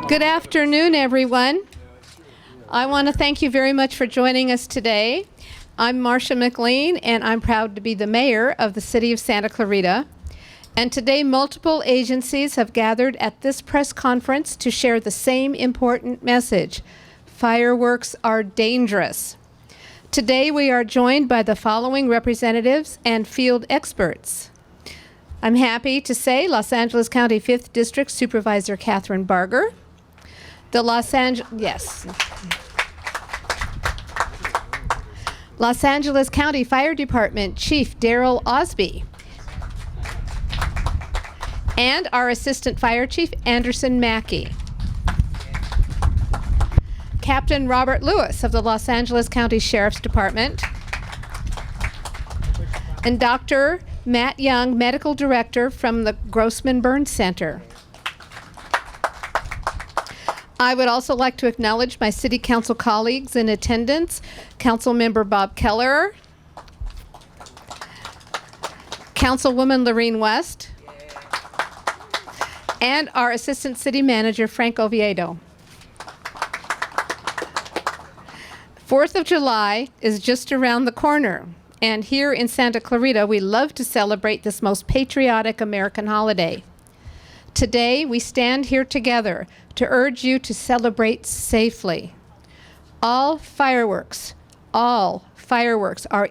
Good afternoon, everyone. I want to thank you very much for joining us today. I'm Marcia McLean, and I'm proud to be the mayor of the city of Santa Clarita. And today, multiple agencies have gathered at this press conference to share the same important message. Fireworks are dangerous. Today, we are joined by the following representatives and field experts. I'm happy to say Los Angeles County 5th District Supervisor Kathryn Barger, the Los Angeles County Fire Department Chief Daryl Osby, and our Assistant Fire Chief Anderson Mackey. Captain Robert Lewis of the Los Angeles County Sheriff's Department, and Dr. Matt Young, Medical Director from the Grossman Burn Center. I would also like to acknowledge my City Council colleagues in attendance, Councilmember Bob Keller, Councilwoman Lorene West, and our Assistant City Manager, Frank Oviedo. 4th of July is just around the corner, and here in Santa Clarita, we love to celebrate this most patriotic American holiday. Today, we stand here together to urge you to celebrate safely. All fireworks are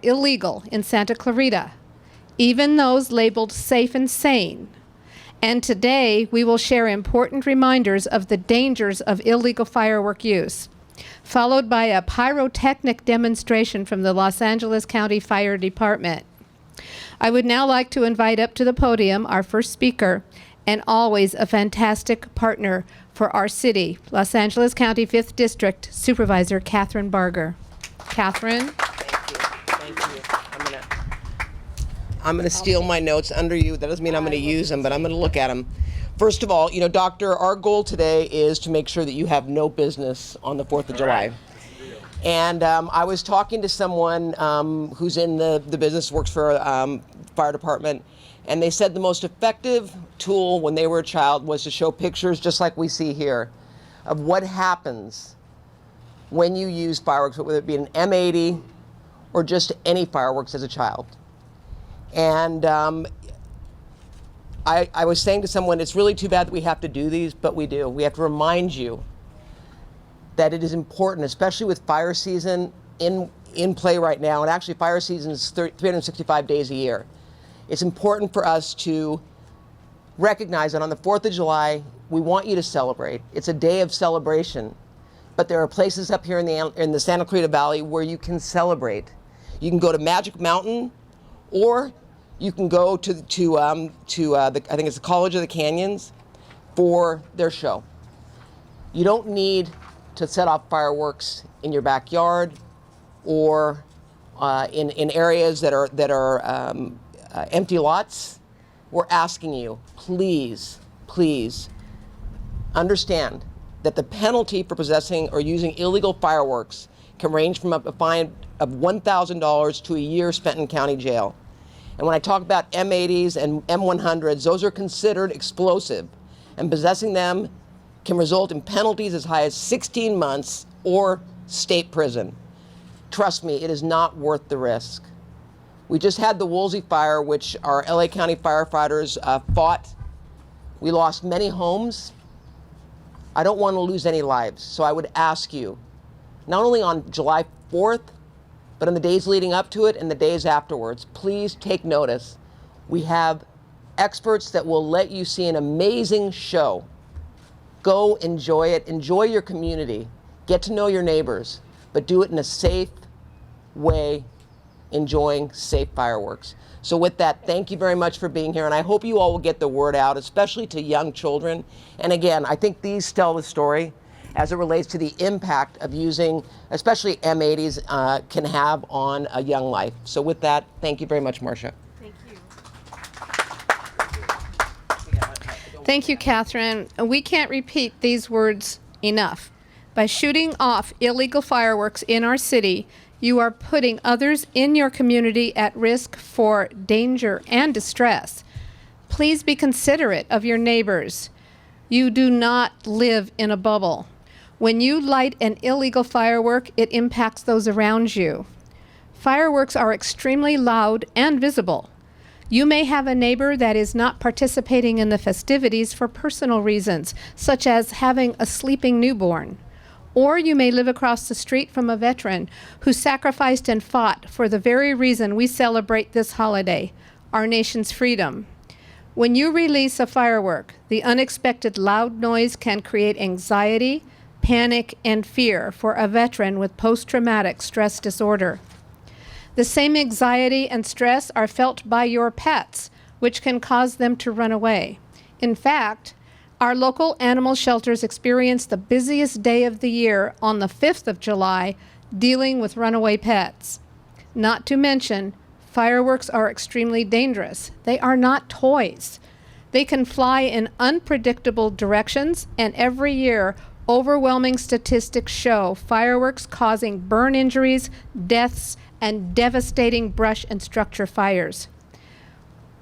illegal in Santa Clarita, even those labeled safe and sane. And today, we will share important reminders of the dangers of illegal firework use, followed by a pyrotechnic demonstration from the Los Angeles County Fire Department. I would now like to invite up to the podium our first speaker, and always a fantastic partner for our city, Los Angeles County 5th District Supervisor Kathryn Barger. Kathryn. Thank you. I'm gonna steal my notes under you. That doesn't mean I'm gonna use them, but I'm gonna look at them. First of all, Doctor, our goal today is to make sure that you have no business on the 4th of July. And I was talking to someone who's in the business, works for a fire department, and they said the most effective tool when they were a child was to show pictures, just like we see here, of what happens when you use fireworks, whether it be an M80 or just any fireworks as a child. And I was saying to someone, it's really too bad that we have to do these, but we do. We have to remind you that it is important, especially with fire season in play right now, and actually fire season is 365 days a year. It's important for us to recognize that on the 4th of July, we want you to celebrate. It's a day of celebration, but there are places up here in the Santa Clarita Valley where you can celebrate. You can go to Magic Mountain, or you can go to I think it's the College of the Canyons for their show. You don't need to set off fireworks in your backyard or in areas that are empty lots. We're asking you, please understand that the penalty for possessing or using illegal fireworks can range from a fine of $1,000 to a year spent in county jail. And when I talk about M80s and M100s, those are considered explosive, and possessing them can result in penalties as high as 16 months or state prison. Trust me, it is not worth the risk. We just had the Woolsey fire, which our LA County firefighters fought. We lost many homes. I don't want to lose any lives. So I would ask you, not only on July 4th, but in the days leading up to it and the days afterwards, please take notice. We have experts that will let you see an amazing show. Go enjoy it, enjoy your community, get to know your neighbors, but do it in a safe way, enjoying safe fireworks. So with that, thank you very much for being here, and I hope you all will get the word out, especially to young children. And again, I think these tell the story as it relates to the impact of using, especially M80s, can have on a young life. So with that, thank you very much, Marcia. Thank you. Thank you, Kathryn. We can't repeat these words enough. By shooting off illegal fireworks in our city, you are putting others in your community at risk for danger and distress. Please be considerate of your neighbors. You do not live in a bubble. When you light an illegal firework, it impacts those around you. Fireworks are extremely loud and visible. You may have a neighbor that is not participating in the festivities for personal reasons, such as having a sleeping newborn. Or you may live across the street from a veteran who sacrificed and fought for the very reason we celebrate this holiday, our nation's freedom. When you release a firework, the unexpected loud noise can create anxiety, panic, and fear for a veteran with post-traumatic stress disorder. The same anxiety and stress are felt by your pets, which can cause them to run away. In fact, our local animal shelters experience the busiest day of the year on the 5th of July dealing with runaway pets. Not to mention, fireworks are extremely dangerous. They are not toys. They can fly in unpredictable directions, and every year, overwhelming statistics show fireworks causing burn injuries, deaths, and devastating brush and structure fires.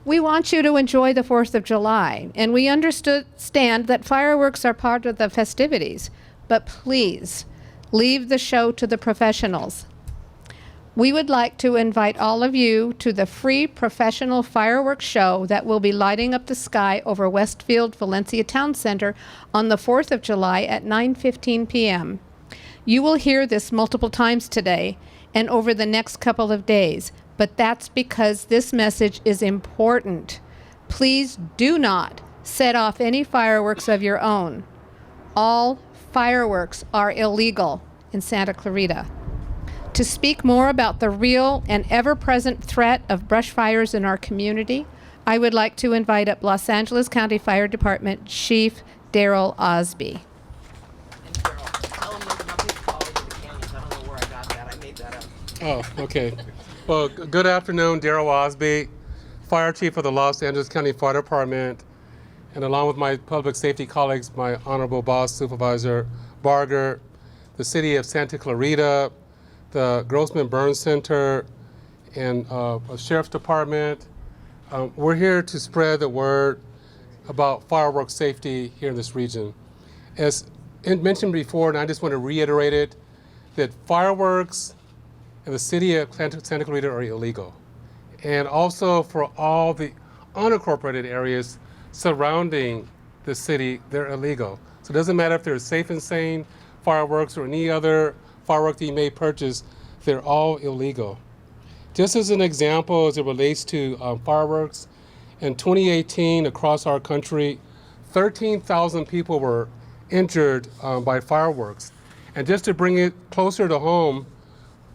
We want you to enjoy the 4th of July, and we understand that fireworks are part of the festivities, but please leave the show to the professionals. We would like to invite all of you to the free professional fireworks show that will be lighting up the sky over Westfield Valencia Town Center on the 4th of July at 9:15 p.m. You will hear this multiple times today and over the next couple of days, but that's because this message is important. Please do not set off any fireworks of your own. All fireworks are illegal in Santa Clarita. To speak more about the real and ever-present threat of brush fires in our community, I would like to invite up Los Angeles County Fire Department Chief Daryl Osby. And Daryl, tell them nothing's called in the counties. I don't know where I got that. I made that up. Oh, okay. Well, good afternoon, Daryl Osby, Fire Chief of the Los Angeles County Fire Department, and along with my public safety colleagues, my honorable boss, Supervisor Barger, the City of Santa Clarita, the Grossman Burn Center, and Sheriff's Department. We're here to spread the word about fireworks safety here in this region. As mentioned before, and I just want to reiterate it, that fireworks in the city of Santa Clarita are illegal. And also for all the unincorporated areas surrounding the city, they're illegal. So it doesn't matter if they're safe and sane fireworks or any other firework that you may purchase, they're all illegal. Just as an example, as it relates to fireworks, in 2018 across our country, 13,000 people were injured by fireworks. And just to bring it closer to home,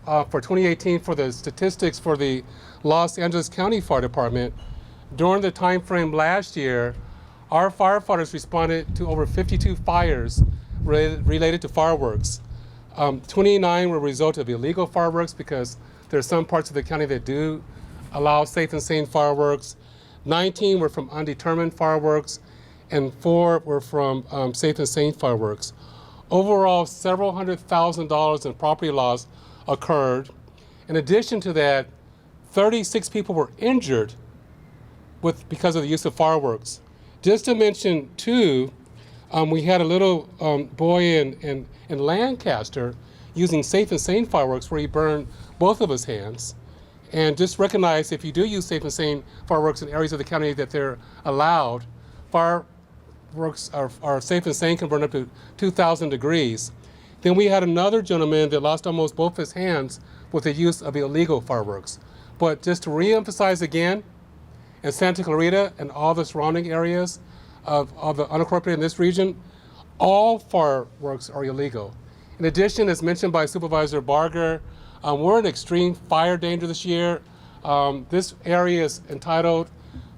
for 2018, for the statistics for the Los Angeles County Fire Department, during the time frame last year, our firefighters responded to over 52 fires related to fireworks. 29 were a result of illegal fireworks because there are some parts of the county that do allow safe and sane fireworks. 19 were from undetermined fireworks, and 4 were from safe and sane fireworks. Overall, several $100,000 in property loss occurred. In addition to that, 36 people were injured because of the use of fireworks. Just to mention two, we had a little boy in Lancaster using safe and sane fireworks where he burned both of his hands. And just recognize if you do use safe and sane fireworks in areas of the county that they're allowed, fireworks are safe and sane, can burn up to 2,000 degrees. Then we had another gentleman that lost almost both his hands with the use of illegal fireworks. But just to reemphasize again, in Santa Clarita and all the surrounding areas of the unincorporated in this region, all fireworks are illegal. In addition, as mentioned by Supervisor Barger, we're in extreme fire danger this year. This area is entitled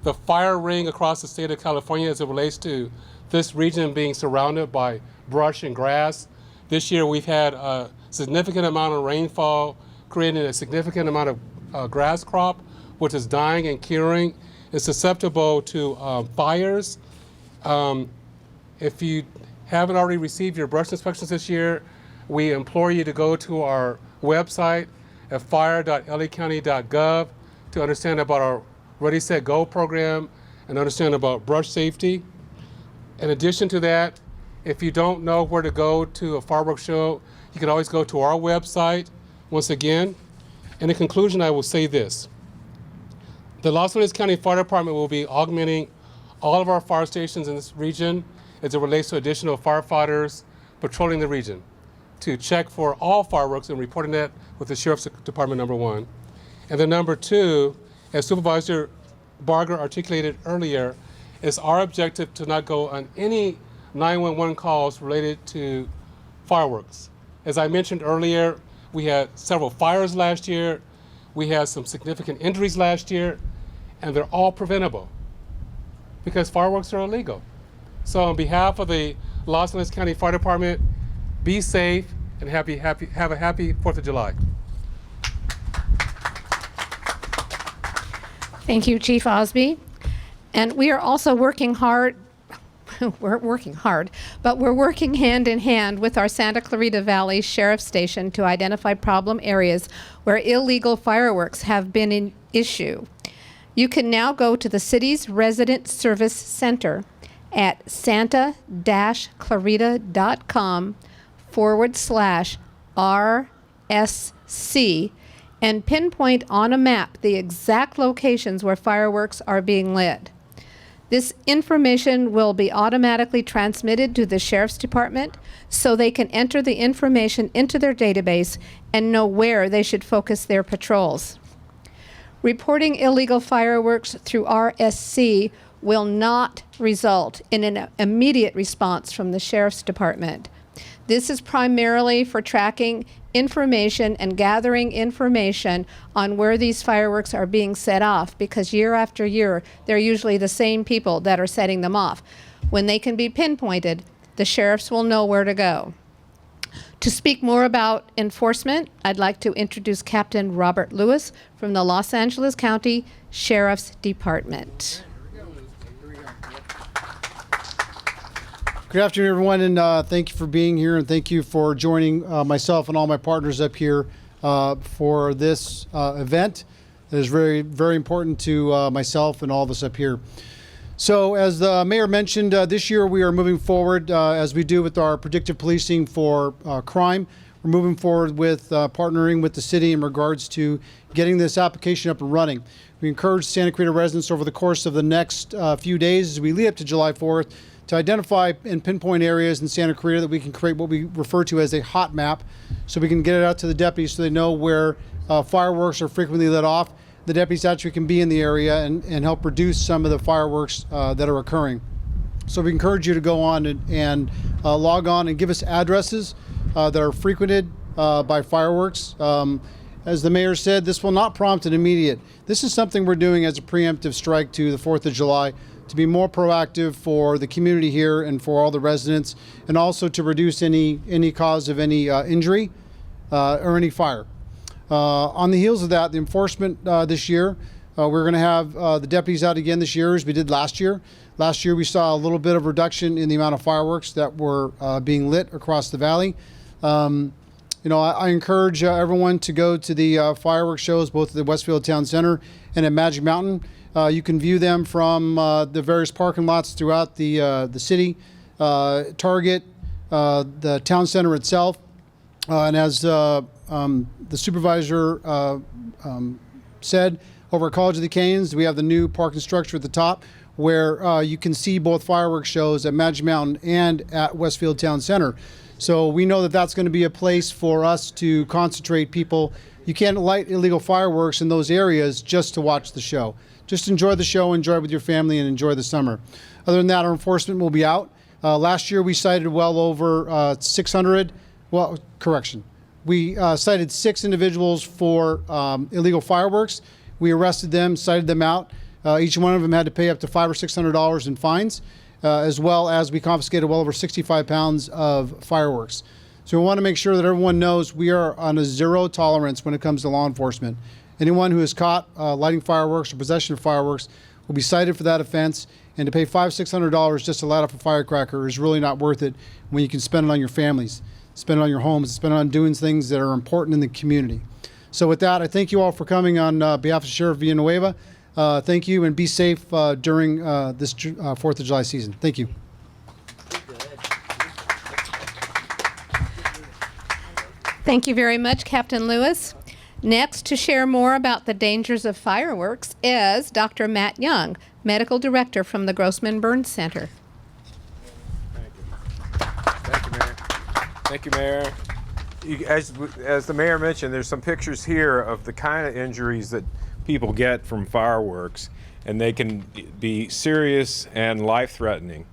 the fire ring across the state of California as it relates to this region being surrounded by brush and grass. This year we've had a significant amount of rainfall, creating a significant amount of grass crop, which is dying and curing. It's susceptible to fires. If you haven't already received your brush inspections this year, we implore you to go to our website at fire.lacounty.gov to understand about our Ready, Set, Go program and understand about brush safety. In addition to that, if you don't know where to go to a fireworks show, you can always go to our website. Once again, in the conclusion, I will say this. The Los Angeles County Fire Department will be augmenting all of our fire stations in this region as it relates to additional firefighters patrolling the region to check for all fireworks and reporting that with the Sheriff's Department, number one. And then number two, as Supervisor Barger articulated earlier, it's our objective to not go on any 911 calls related to fireworks. As I mentioned earlier, we had several fires last year. We had some significant injuries last year, and they're all preventable because fireworks are illegal. So on behalf of the Los Angeles County Fire Department, be safe and have a happy 4th of July. Thank you, Chief Osby. And we are also working hard. We're working hard, but we're working hand in hand with our Santa Clarita Valley Sheriff's Station to identify problem areas where illegal fireworks have been an issue. You can now go to the city's Resident Service Center at santa-clarita.com/RSC and pinpoint on a map the exact locations where fireworks are being lit. This information will be automatically transmitted to the Sheriff's Department so they can enter the information into their database and know where they should focus their patrols. Reporting illegal fireworks through RSC will not result in an immediate response from the Sheriff's Department. This is primarily for tracking information and gathering information on where these fireworks are being set off, because year after year, they're usually the same people that are setting them off. When they can be pinpointed, the sheriffs will know where to go. To speak more about enforcement, I'd like to introduce Captain Robert Lewis from the Los Angeles County Sheriff's Department. Good afternoon, everyone, and thank you for being here, and thank you for joining myself and all my partners up here for this event that is very, very important to myself and all of us up here. So, as the mayor mentioned, this year we are moving forward as we do with our predictive policing for crime. We're moving forward with partnering with the city in regards to getting this application up and running. We encourage Santa Clarita residents over the course of the next few days as we lead up to July 4th to identify and pinpoint areas in Santa Clarita that we can create what we refer to as a hot map, so we can get it out to the deputies so they know where fireworks are frequently lit off. The deputies actually can be in the area and help reduce some of the fireworks that are occurring. So we encourage you to go on and log on and give us addresses that are frequented by fireworks. As the mayor said, this will not prompt an immediate. This is something we're doing as a preemptive strike to the 4th of July to be more proactive for the community here and for all the residents, and also to reduce any cause of any injury or any fire. On the heels of that, the enforcement this year, we're going to have the deputies out again this year as we did last year. Last year we saw a little bit of reduction in the amount of fireworks that were being lit across the valley. I encourage everyone to go to the fireworks shows both at the Westfield Town Center and at Magic Mountain. You can view them from the various parking lots throughout the city, Target, the town center itself, and as the supervisor said, over at College of the Canes, we have the new parking structure at the top where you can see both fireworks shows at Magic Mountain and at Westfield Town Center. So we know that that's going to be a place for us to concentrate people. You can't light illegal fireworks in those areas just to watch the show. Just enjoy the show, enjoy it with your family, and enjoy the summer. Other than that, our enforcement will be out. Last year, we cited well over 600. Well, correction. We cited 6 individuals for illegal fireworks. We arrested them, cited them out. Each one of them had to pay up to $500 or $600 in fines, as well as we confiscated well over 65 pounds of fireworks. So we want to make sure that everyone knows we are on a zero tolerance when it comes to law enforcement. Anyone who is caught lighting fireworks or possession of fireworks will be cited for that offense, and to pay $500 or $600 just to light off a firecracker is really not worth it when you can spend it on your families, spend it on your homes, spend it on doing things that are important in the community. So with that, I thank you all for coming on behalf of Sheriff Villanueva. Thank you, and be safe during this 4th of July season. Thank you. Thank you very much, Captain Lewis. Next, to share more about the dangers of fireworks is Dr. Matt Young, Medical Director from the Grossman Burn Center. Thank you, Mayor. Thank you, Mayor. As the Mayor mentioned, there's some pictures here of the kind of injuries that people get from fireworks, and they can be serious and life-threatening.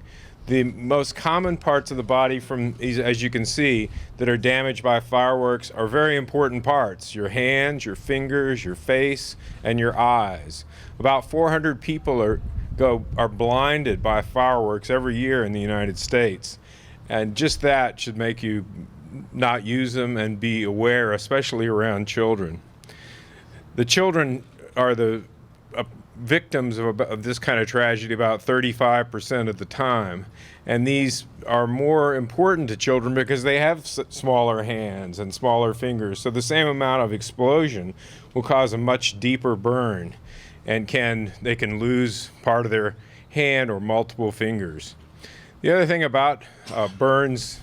The most common parts of the body, as you can see, that are damaged by fireworks are very important parts: your hands, your fingers, your face, and your eyes. About 400 people are blinded by fireworks every year in the United States. And just that should make you not use them and be aware, especially around children. The children are the victims of this kind of tragedy about 35% of the time. And these are more important to children because they have smaller hands and smaller fingers. So the same amount of explosion will cause a much deeper burn, and they can lose part of their hand or multiple fingers. The other thing about burns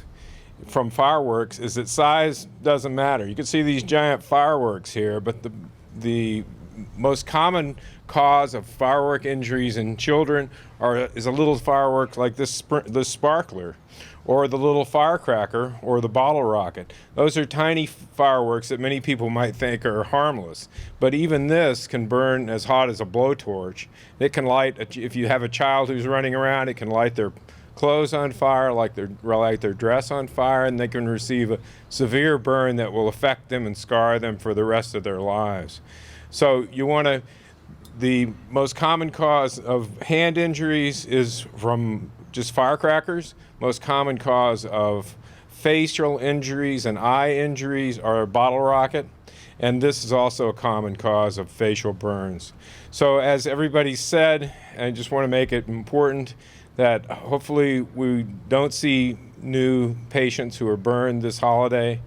from fireworks is that size doesn't matter. You can see these giant fireworks here, but the most common cause of firework injuries in children is a little firework like this sparkler, or the little firecracker, or the bottle rocket. Those are tiny fireworks that many people might think are harmless, but even this can burn as hot as a blowtorch. It can light, if you have a child who's running around, it can light their clothes on fire, like their dress on fire, and they can receive a severe burn that will affect them and scar them for the rest of their lives. So the most common cause of hand injuries is from just firecrackers. Most common cause of facial injuries and eye injuries are a bottle rocket, and this is also a common cause of facial burns. So as everybody said, I just want to make it important that hopefully we don't see new patients who are burned this holiday,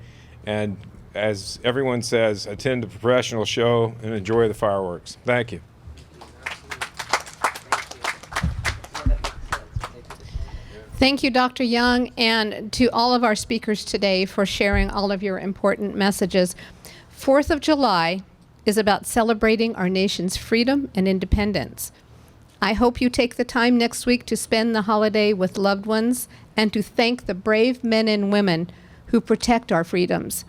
and as everyone says, attend a professional show and enjoy the fireworks. Thank you. Thank you, Dr. Young, and to all of our speakers today for sharing all of your important messages. 4th of July is about celebrating our nation's freedom and independence. I hope you take the time next week to spend the holiday with loved ones and to thank the brave men and women who protect our freedoms.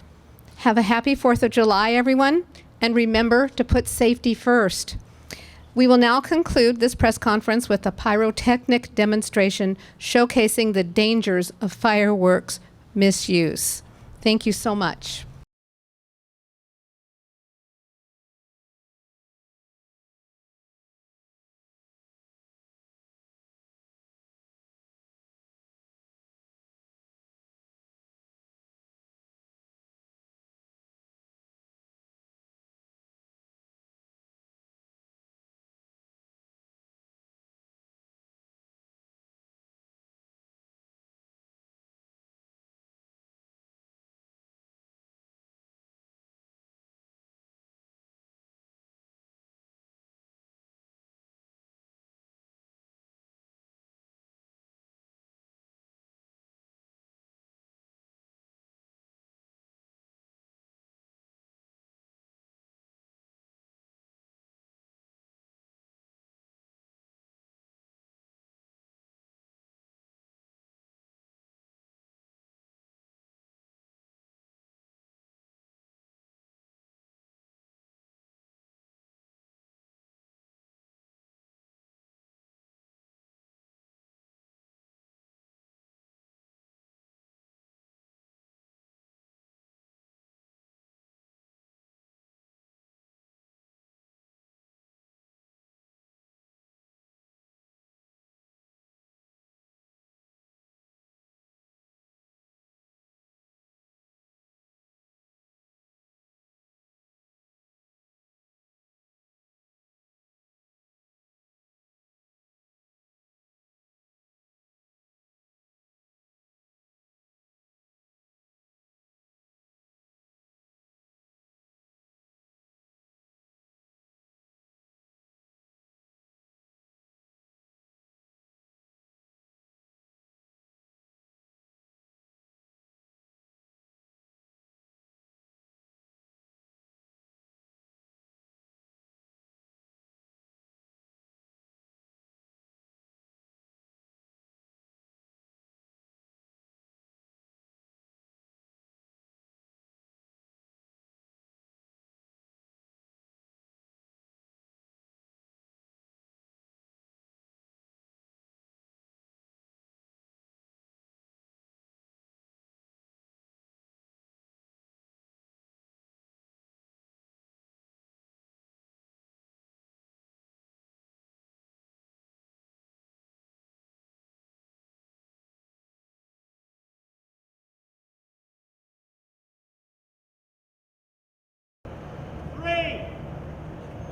Have a happy 4th of July, everyone, and remember to put safety first. We will now conclude this press conference with a pyrotechnic demonstration showcasing the dangers of fireworks misuse. Thank you so much.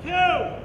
2,